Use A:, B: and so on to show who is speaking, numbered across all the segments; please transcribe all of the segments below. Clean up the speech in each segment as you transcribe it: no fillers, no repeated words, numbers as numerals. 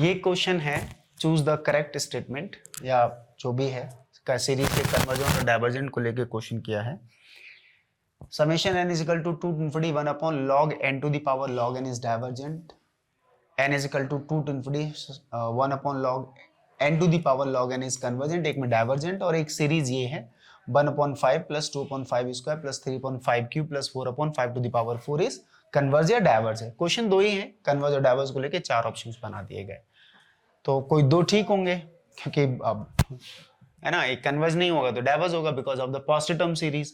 A: ये क्वेश्चन है choose the correct statement या जो भी है सीरीज के कन्वर्जेंट और डाइवर्जेंट को लेके क्वेश्चन किया है। Summation n is equal to 2 infinity 1 upon log n to the power log n is divergent, n is equal to 2 infinity 1 upon log n to the power log n is convergent, एक में divergent और एक series ये है 1/5 plus 2/5 square plus 3/5 cube plus 4/5 to the power 4 is converge या diverge है। Question दो ही है, कन्वर्ज और डाइवर्ज को लेके 4 ऑप्शंस बना दिए गए, तो कोई दो ठीक होंगे क्योंकि अब है ना, एक कन्वर्ज नहीं होगा तो डाइवर्ज होगा because of the positive term series.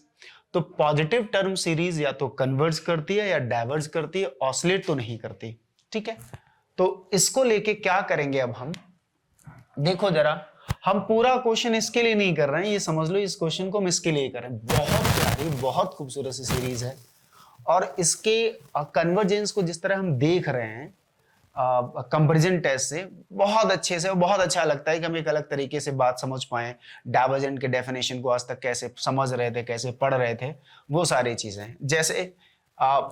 A: तो पॉजिटिव टर्म सीरीज या तो कन्वर्ज करती है या डाइवर्ज करती है, ऑसिलेट तो नहीं करती। ठीक है, तो इसको लेके क्या करेंगे अब हम, देखो जरा, हम पूरा क्वेश्चन इसके लिए नहीं कर रहे हैं, ये समझ लो इस क्वेश्चन को हम इसके लिए कर रहे हैं। बहुत प्यारी बहुत खूबसूरत सी सीरीज है और इसके कन्वर्जेंस को जिस तरह हम देख रहे हैं कंपैरिजन टेस्ट से बहुत अच्छे से, बहुत अच्छा लगता है कि हम एक अलग तरीके से बात समझ पाए। डाइवर्जेंट के डेफिनेशन को आज तक कैसे समझ रहे थे, कैसे पढ़ रहे थे, वो सारी चीजें जैसे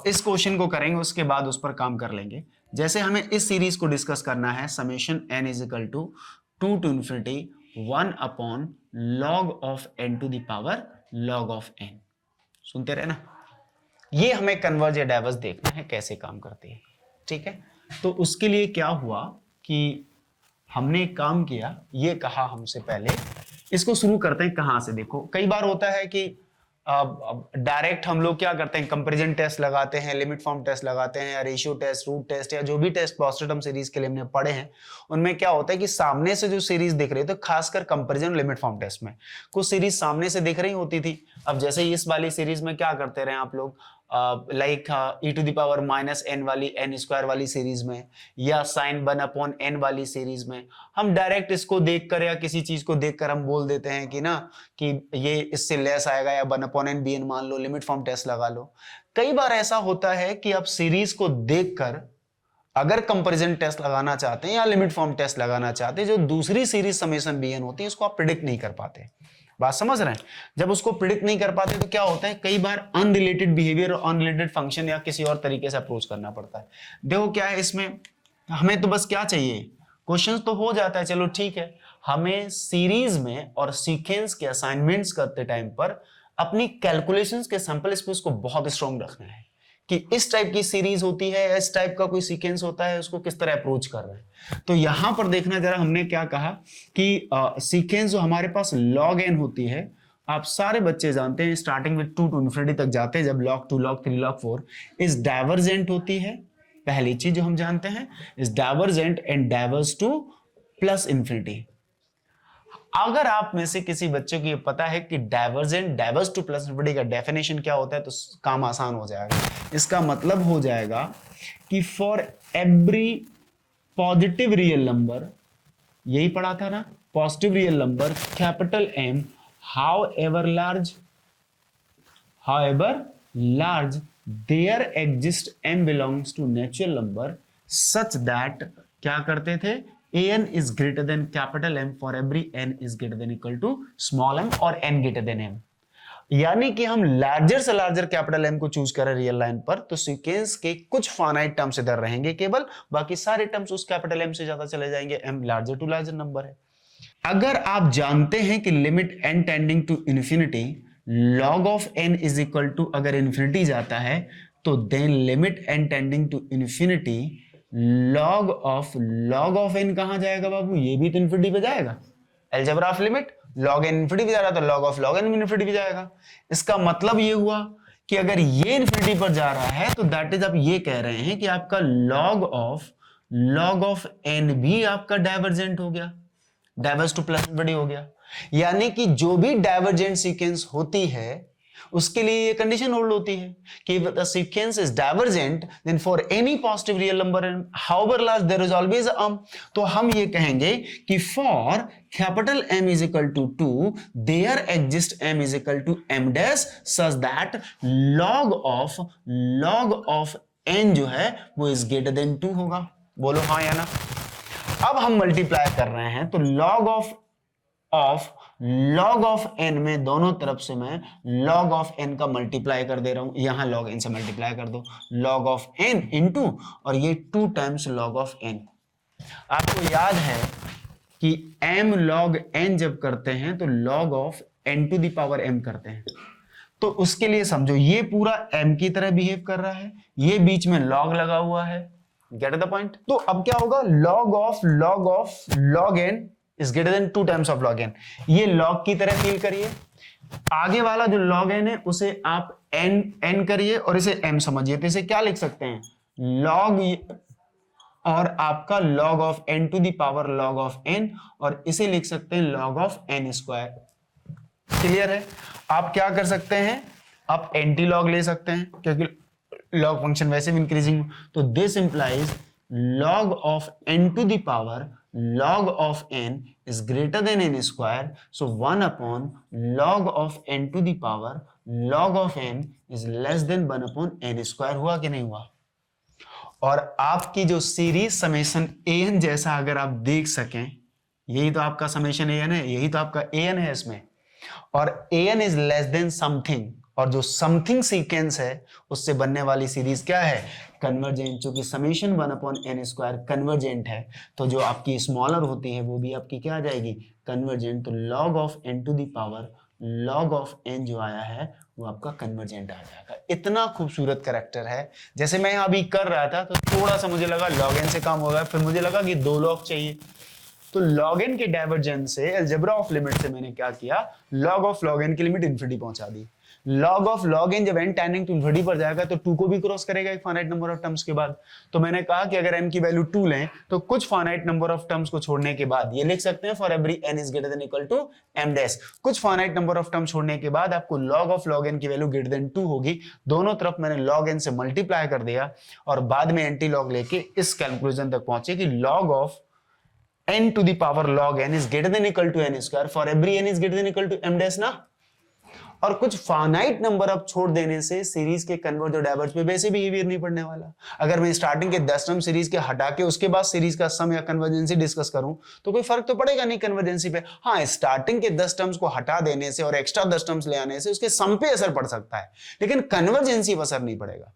A: इस क्वेश्चन को करेंगे उसके बाद उस पर काम कर लेंगे। जैसे हमें इस सीरीज को डिस्कस करना है, summation n is equal to 2 to infinity 1 upon log of n to the power log of n। सुनते रहे ना, ये हमें कन्वर्ज या डाइवर्ज देखना है कैसे काम करती है। ठीक है, तो उसके लिए क्या हुआ कि हमने एक काम किया, ये कहा हमसे पहले, इसको शुरू करते हैं कहां से। देखो कई बार होता है कि डायरेक्ट हम लोग क्या करते हैं, कंपैरिजन टेस्ट लगाते हैं, लिमिट फॉर्म टेस्ट लगाते हैं या रेशियो टेस्ट, रूट टेस्ट या जो भी टेस्ट पॉजिटिव टर्म सीरीज के लिए हमने पढ़े हैं, उनमें क्या होता है कि सामने से जो सीरीज दिख रही है, तो खासकर कंपैरिजन लिमिट फॉर्म टेस्ट में कुछ सीरीज सामने से दिख रही होती थी। अब जैसे इस वाली सीरीज में क्या करते रहे आप लोग, like e to the power minus n वाली n स्क्वायर वाली सीरीज में या साइन 1 अपॉन n वाली सीरीज में हम डायरेक्ट इसको देखकर या किसी चीज को देखकर हम बोल देते हैं कि ना कि ये इससे लेस आएगा या 1 अपॉन n bn मान लो, लिमिट फॉर्म टेस्ट लगा लो। कई बार ऐसा होता है कि आप सीरीज को देखकर अगर कंपैरिजन टेस्ट लगाना चाहते हैं या लिमिट फॉर्म टेस्ट लगाना चाहते हैं, जो दूसरी सीरीज समेशन bn होती है उसको आप प्रिडिक्ट नहीं कर पाते। बात समझ रहे हैं, जब उसको प्रिडिक्ट नहीं कर पाते तो क्या होता है, कई बार अनरिलेटेड बिहेवियर और अनरिलेटेड फंक्शन या किसी और तरीके से अप्रोच करना पड़ता है। देखो क्या है इसमें, हमें तो बस क्या चाहिए, क्वेश्चंस तो हो जाता है, चलो ठीक है, हमें सीरीज में और सीक्वेंस के असाइनमेंट्स करते टाइम पर अपनी कैलकुलेशंस के सैंपल स्पेस को बहुत स्ट्रॉन्ग रखना है कि इस टाइप की सीरीज होती है, इस टाइप का कोई सीक्वेंस होता है, उसको किस तरह अप्रोच कर रहे हैं। तो यहां पर देखना जरा, हमने क्या कहा कि सीक्वेंस जो हमारे पास log n होती है, आप सारे बच्चे जानते हैं स्टार्टिंग विद 2 टू इंफिनिटी तक जाते हैं, जब log 2 log 3 log 4 is divergent होती है। पहली चीज जो हम जानते हैं is divergent and diverse two plus infinity. अगर आप में से किसी बच्चे को ये पता है कि divergent diverse two plus infinity का डेफिनेशन क्या होता है, तो काम आसान हो जाएगा। इसका मतलब हो जाएगा कि for every positive real number, यही पढ़ा था ना, positive real number capital M however large there exist m belongs to natural number such that क्या करते थे, an is greater than capital M for every n is greater than equal to small m और n greater than m। यानी कि हम larger से larger capital M को choose करें रियल लाइन पर, तो सीक्वेंस के कुछ फाइनाइट टर्म्स इधर रहेंगे केवल, बाकी सारे टर्म्स उस कैपिटल M से ज्यादा चले जाएंगे, m larger to larger number है। अगर आप जानते हैं कि limit n tending to infinity log of n is equal to, अगर इन्फिनिटी जाता है तो then limit n tending to infinity log of n कहां जाएगा बाबू, ये भी तो इन्फिनिटी पे जाएगा। Algebra of limit log n infinity पे जा रहा है तो log n इन्फिनिटी पे जाएगा। इसका मतलब ये हुआ कि अगर ये इन्फिनिटी पर जा रहा है तो दैट इज आप ये कह रहे हैं कि आपका log ऑफ n भी आपका डाइवर्जेंट हो गया, डाइवर्स टू प्लस इंफिनिटी हो गया। यानी कि जो भी डाइवर्जेंट सीक्वेंस होती है उसके लिए ये कंडीशन होल्ड होती है कि the sequence is divergent then for any positive real number however large there is always a तो हम ये कहेंगे कि for capital M is equal to 2 there exist M is equal to m dash such that log of n जो है वो is greater than 2 होगा। बोलो हाँ या ना। अब हम मल्टीप्लाई कर रहे हैं तो log ऑफ n में दोनों तरफ से मैं log ऑफ n का मल्टीप्लाई कर दे रहा हूं, यहां log n से मल्टीप्लाई कर दो, log ऑफ n इंटू और ये 2 टाइम्स log ऑफ n। आपको याद है कि m log n जब करते हैं तो log of n to the power m करते हैं, तो उसके लिए समझो ये पूरा m की तरह बिहेव कर रहा है, ये बीच में log लगा हुआ है, गेट द पॉइंट। तो अब क्या होगा, log of log n is greater than 2 times of log n, ये log की तरह फील करिए। आगे वाला जो log n है उसे आप n करिए और इसे m समझिए, तो इसे क्या लिख सकते हैं, log और आपका log of n to the power log of n, और इसे लिख सकते हैं log of n square. Clear है। आप क्या कर सकते हैं, आप एंटी लॉग ले सकते हैं क्योंकि लॉग फंक्शन वैसे भी इंक्रीजिंग, तो this implies log of n to the power log of n is greater than n square, so 1 upon log of n to the power log of n is less than 1 upon n square। हुआ कि नहीं हुआ। और आपकी जो series summation an जैसा अगर आप देख सकें, यही तो आपका समेशन an है, यही तो आपका an है इसमें, और an is less then something, और जो समथिंग सीक्वेंस है उससे बनने वाली सीरीज क्या है, कन्वर्जेंट। चूंकि summation 1 upon n square convergent है, तो जो आपकी स्मॉलर होती है वो भी आपकी क्या आ जाएगी, कन्वर्जेंट। तो log of n to the power log of n जो आया है वो आपका कन्वर्जेंट आ जाएगा। इतना खूबसूरत कैरेक्टर है। जैसे मैं अभी कर रहा था तो थोड़ा सा मुझे लगा log n से काम होगा, फिर मुझे लगा कि 2 log चाहिए, तो log n के डाइवर्जेंस से अलजेब्रा ऑफ लिमिट से मैंने क्या किया, log ऑफ log n की लिमिट इन्फिनिटी पहुंचा दी। log ऑफ log n जब n टेंडिंग टू इन्फिनिटी पर जाएगा तो 2 को भी क्रॉस करेगा एक फाइनाइट नंबर ऑफ टर्म्स के बाद। तो मैंने कहा कि अगर m की वैल्यू 2 लें तो कुछ फाइनाइट नंबर ऑफ टर्म्स को छोड़ने के बाद ये लिख सकते हैं for every n is greater than equal to m dash. कुछ फाइनाइट नंबर ऑफ टर्म्स छोड़ने के बाद आपको log ऑफ log n की वैल्यू ग्रेटर देन 2 होगी। दोनों तरफ मैंने log n से मल्टीप्लाई कर दिया और बाद में एंटी लॉग लेके इस कैलकुलेशन तक पहुंचे कि log of n to the power log n is greater than equal to n square for every n is greater than equal to m dash ना। और कुछ फाइनाइट नंबर अब छोड़ देने से सीरीज के कन्वर्ज और डाइवर्ज पे वैसे बिहेवियर नहीं पड़ने वाला। अगर मैं स्टार्टिंग के 10 टर्म सीरीज के हटा के उसके बाद सीरीज का सम या कन्वर्जेंसी डिस्कस करूं तो कोई फर्क तो पड़ेगा नहीं कन्वर्जेंसी पे। हाँ, स्टार्टिंग के 10 टर्म्स को हटा देने से और एक्स्ट्रा 10 टर्म्स ले आने से उसके सम पे असर पड़ सकता है, लेकिन कन्वर्जेंसी पर असर नहीं पड़ेगा,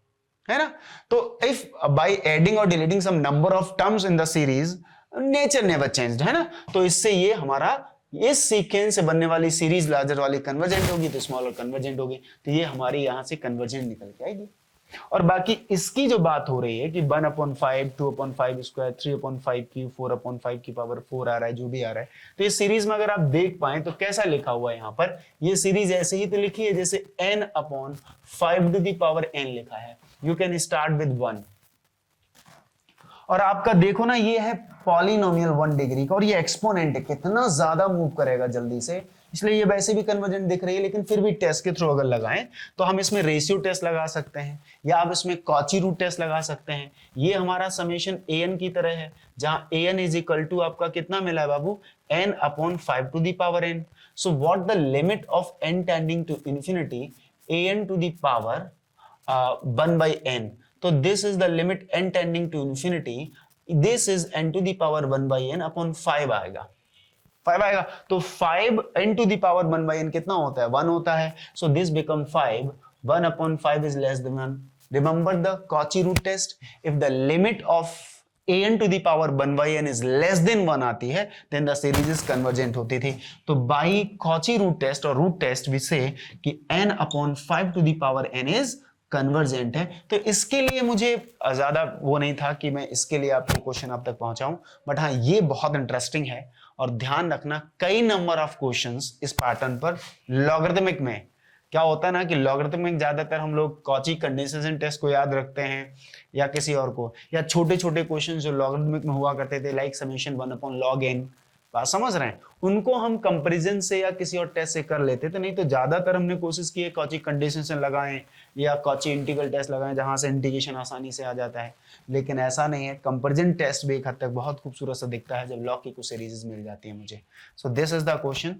A: है ना। तो इफ बाय एडिंग और deleting some number of terms in the series nature never changed, है ना। तो इससे ये हमारा इस सीक्वेंस से बनने वाली सीरीज लार्जर वाली कन्वर्जेंट होगी तो स्मॉलर कन्वर्जेंट होगी, तो ये हमारी यहां से कन्वर्जेंट निकल के आएगी। और बाकी इसकी जो बात हो रही है कि 1/5, 2/5 स्क्वायर, 3/5 क्यूब, 4/5 की पावर 4 आ रहा है, जो भी आ रहा है, तो ये सीरीज में अगर आप देख पाए तो कैसा लिखा हुआ है यहाँ पर, ये सीरीज ऐसे ही तो लिखी है जैसे n/5 to the power n लिखा है। यू कैन स्टार्ट विद 1, और आपका देखो ना ये है पॉलिनोमियल 1 डिग्री का और ये एक्सपोनेंट है, कितना ज्यादा मूव करेगा जल्दी से, इसलिए ये वैसे भी कन्वर्जेंट दिख रही है। लेकिन फिर भी टेस्ट के थ्रू अगर लगाएं तो हम इसमें रेशियो टेस्ट लगा सकते हैं या आप इसमें कॉची रूट टेस्ट लगा सकते हैं। ये हमारा समेशन an की तरह है, जहां an इज इक्वल टू आपका कितना मिला है बाबू, n/5 to the power n। So what the limit of n tending to infinity an to the power 1/n। तो this is the limit n tending to infinity, this is n to the power 1/n upon 5 आएगा, 5 आएगा। तो 5 n to the power 1/n कितना होता है, 1 होता है। So this become 5, 1/5 is less than 1। Remember the Cauchy root test, if the limit of an to the power 1/n is less than 1 आती है then the series is convergent होती थी। तो बाई कॉची रूट टेस्ट और root test we say कि n/5 to the power n is convergent है। तो इसके लिए मुझे ज्यादा वो नहीं था कि मैं इसके लिए आपको क्वेश्चन आप तक पहुंचाऊं, बट हाँ ये बहुत इंटरेस्टिंग है। और ध्यान रखना कई नंबर ऑफ क्वेश्चंस इस पैटर्न पर लॉगरिथमिक में क्या होता है ना कि लॉगरिथमिक ज्यादातर हम लोग कॉची कंडेंसेशन टेस्ट को याद रखते हैं या किसी और को, या छोटे छोटे क्वेश्चन जो लॉगरिथमिक में हुआ करते थे लाइक समेशन 1/log n, बात समझ रहे हैं, उनको हम कंपैरिजन से या किसी और टेस्ट से कर लेते थे। नहीं तो ज्यादातर हमने कोशिश की है कॉची कंडेंसेशन लगाएं या कॉची इंटीग्रल टेस्ट लगाएं जहां से इंटीग्रेशन आसानी से आ जाता है, लेकिन ऐसा नहीं है। कंपैरिजन टेस्ट भी एक हद तक बहुत खूबसूरत सा दिखता है जब लॉग की कुछ सीरीज मिल जाती है मुझे। So this is the question.